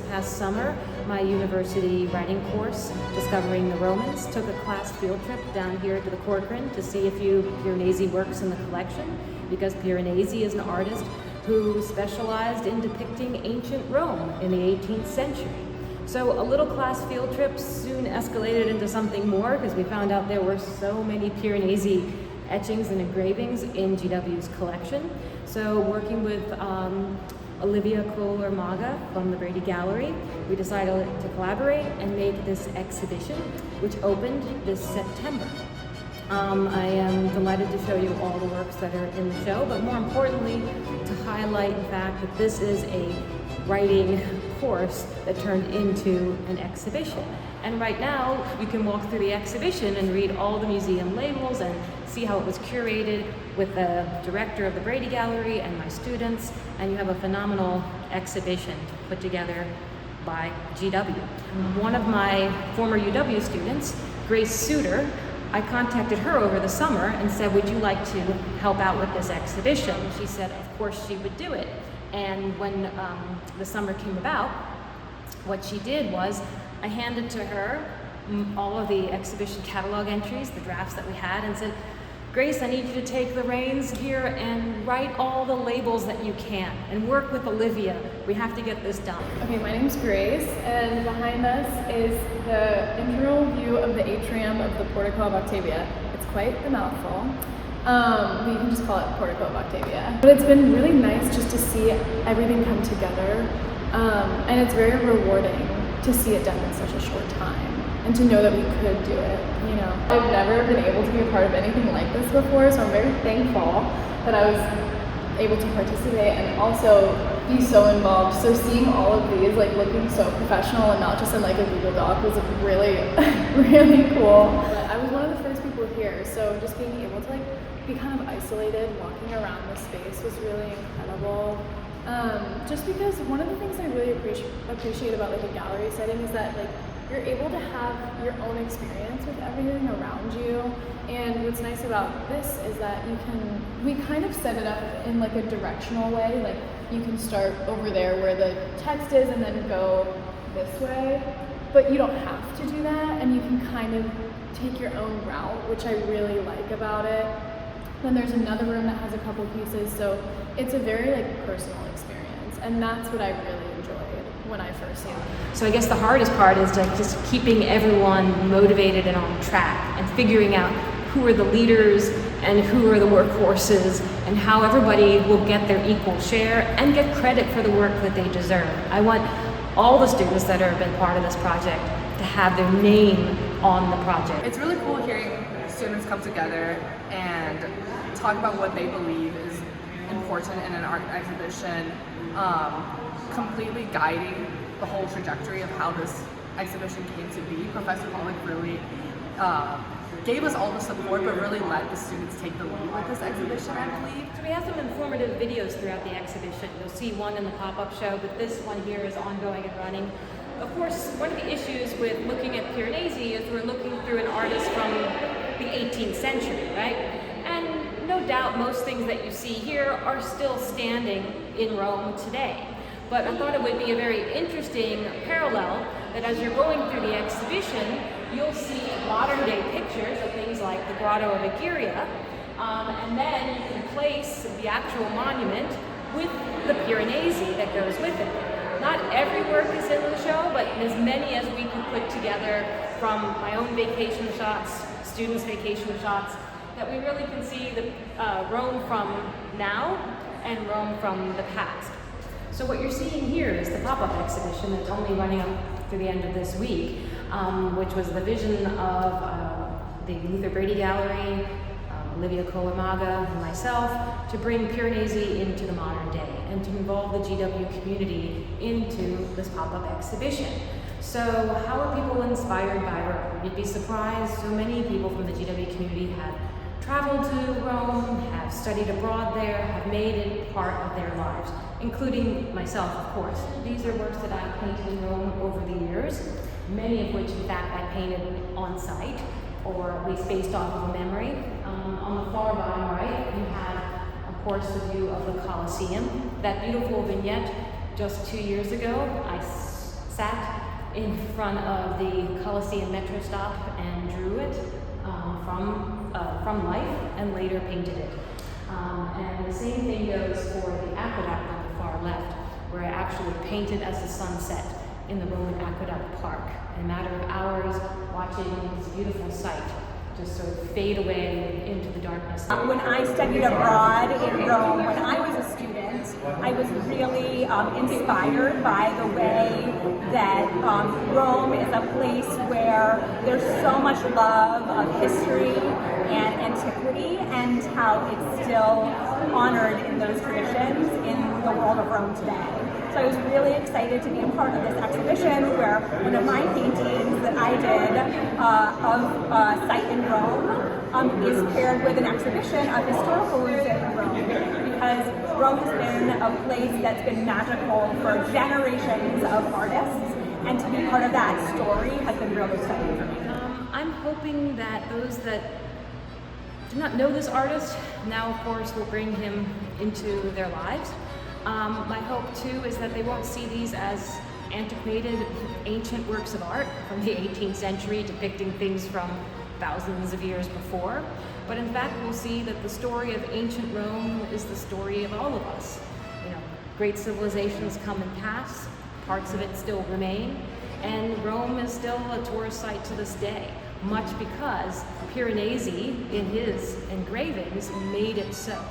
past summer, my university writing course, Discovering the Romans, took a class field trip down here to the Corcoran to see a few Piranesi works in the collection, because Piranesi is an artist who specialized in depicting ancient Rome in the 18th century. So a little class field trip soon escalated into something more, because we found out there were so many Piranesi etchings and engravings in GW's collection. So working with Olivia Kohler-Maga from the Brady Gallery, we decided to collaborate and make this exhibition, which opened this September. I am delighted to show you all the works that are in the show, but more importantly, to highlight the fact that this is a writing course that turned into an exhibition. And right now, you can walk through the exhibition and read all the museum labels and see how it was curated with the director of the Brady Gallery and my students, and you have a phenomenal exhibition put together by GW. One of my former UW students, Grace Suter, I contacted her over the summer and said, would you like to help out with this exhibition? She said, of course she would do it. And when the summer came about, what she did was I handed to her all of the exhibition catalog entries, the drafts that we had, and said, Grace, I need you to take the reins here and write all the labels that you can and work with Olivia. We have to get this done. Okay, my name's Grace, and behind us is the integral view of the atrium of the Portico of Octavia. It's quite the mouthful. But you can just call it Portico of Octavia. But it's been really nice just to see everything come together, and it's very rewarding to see it done in such a short time, and to know that we could do it, you know. I've never been able to be a part of anything like this before, so I'm very thankful that I was able to participate and also be so involved. So seeing all of these like looking so professional and not just in like a Google Doc was really, really cool. But I was one of the first people here, so just being able to like be kind of isolated, walking around the space was really incredible. Just because one of the things I really appreciate about like a gallery setting is that like you're able to have your own experience with everything around you. And what's nice about this is that we kind of set it up in like a directional way. Like you can start over there where the text is and then go this way, but you don't have to do that, and you can kind of take your own route, which I really like about it. Then there's another room that has a couple pieces, so it's a very like personal experience, and that's what I really enjoyed when I first saw it. So I guess the hardest part is like just keeping everyone motivated and on track and figuring out who are the leaders and who are the workhorses and how everybody will get their equal share and get credit for the work that they deserve. I want all the students that have been part of this project to have their name on the project. It's really cool hearing students come together and talk about what they believe is important in an art exhibition, completely guiding the whole trajectory of how this exhibition came to be. Professor Pollock really gave us all the support, but really let the students take the lead with this exhibition, I believe. So we have some informative videos throughout the exhibition. You'll see one in the pop-up show, but this one here is ongoing and running. Of course, one of the issues with looking at Piranesi is we're looking through an artist from the 18th century, right? And no doubt most things that you see here are still standing in Rome today. But I thought it would be a very interesting parallel that as you're going through the exhibition, you'll see modern day pictures of things like the Grotto of Egeria, and then you can place the actual monument with the Piranesi that goes with it. Not every work is in the show, but as many as we could put together from my own vacation shots, students' vacation shots, that we really can see the Rome from now and Rome from the past. So what you're seeing here is the pop-up exhibition that's only running up through the end of this week, which was the vision of the Luther Brady Gallery, Olivia Kohler-Maga, and myself, to bring Piranesi into the modern day and to involve the GW community into this pop-up exhibition. So how are people inspired by Rome? You'd be surprised, so many people from the GW community have traveled to Rome, have studied abroad there, have made it part of their lives, including myself, of course. These are works that I've painted in Rome over the years, many of which, in fact, I painted on site, or at least based off of a memory. On the far bottom right, you have, of course, the view of the Colosseum. That beautiful vignette just 2 years ago, I sat in front of the Coliseum metro stop and drew it from life and later painted it. And the same thing goes for the aqueduct on the far left, where I actually painted as the sun set in the Roman Aqueduct Park. In a matter of hours, watching this beautiful sight just sort of fade away into the darkness. When I studied abroad in Rome, when I was a student, I was really inspired by the way that Rome is a place where there's so much love of history and antiquity, and how it's still honored in those traditions in the world of Rome today. So I was really excited to be a part of this exhibition, where one of my paintings that I did of a site in Rome is paired with an exhibition of historical music in Rome, because Rome has been a place that's been magical for generations of artists, and to be part of that story has been really exciting for me. I'm hoping that those that do not know this artist now, of course, will bring him into their lives. My hope too is that they won't see these as antiquated, ancient works of art from the 18th century depicting things from thousands of years before, but in fact we'll see that the story of ancient Rome is the story of all of us. You know, great civilizations come and pass, parts of it still remain, and Rome is still a tourist site to this day, much because Piranesi in his engravings made it so.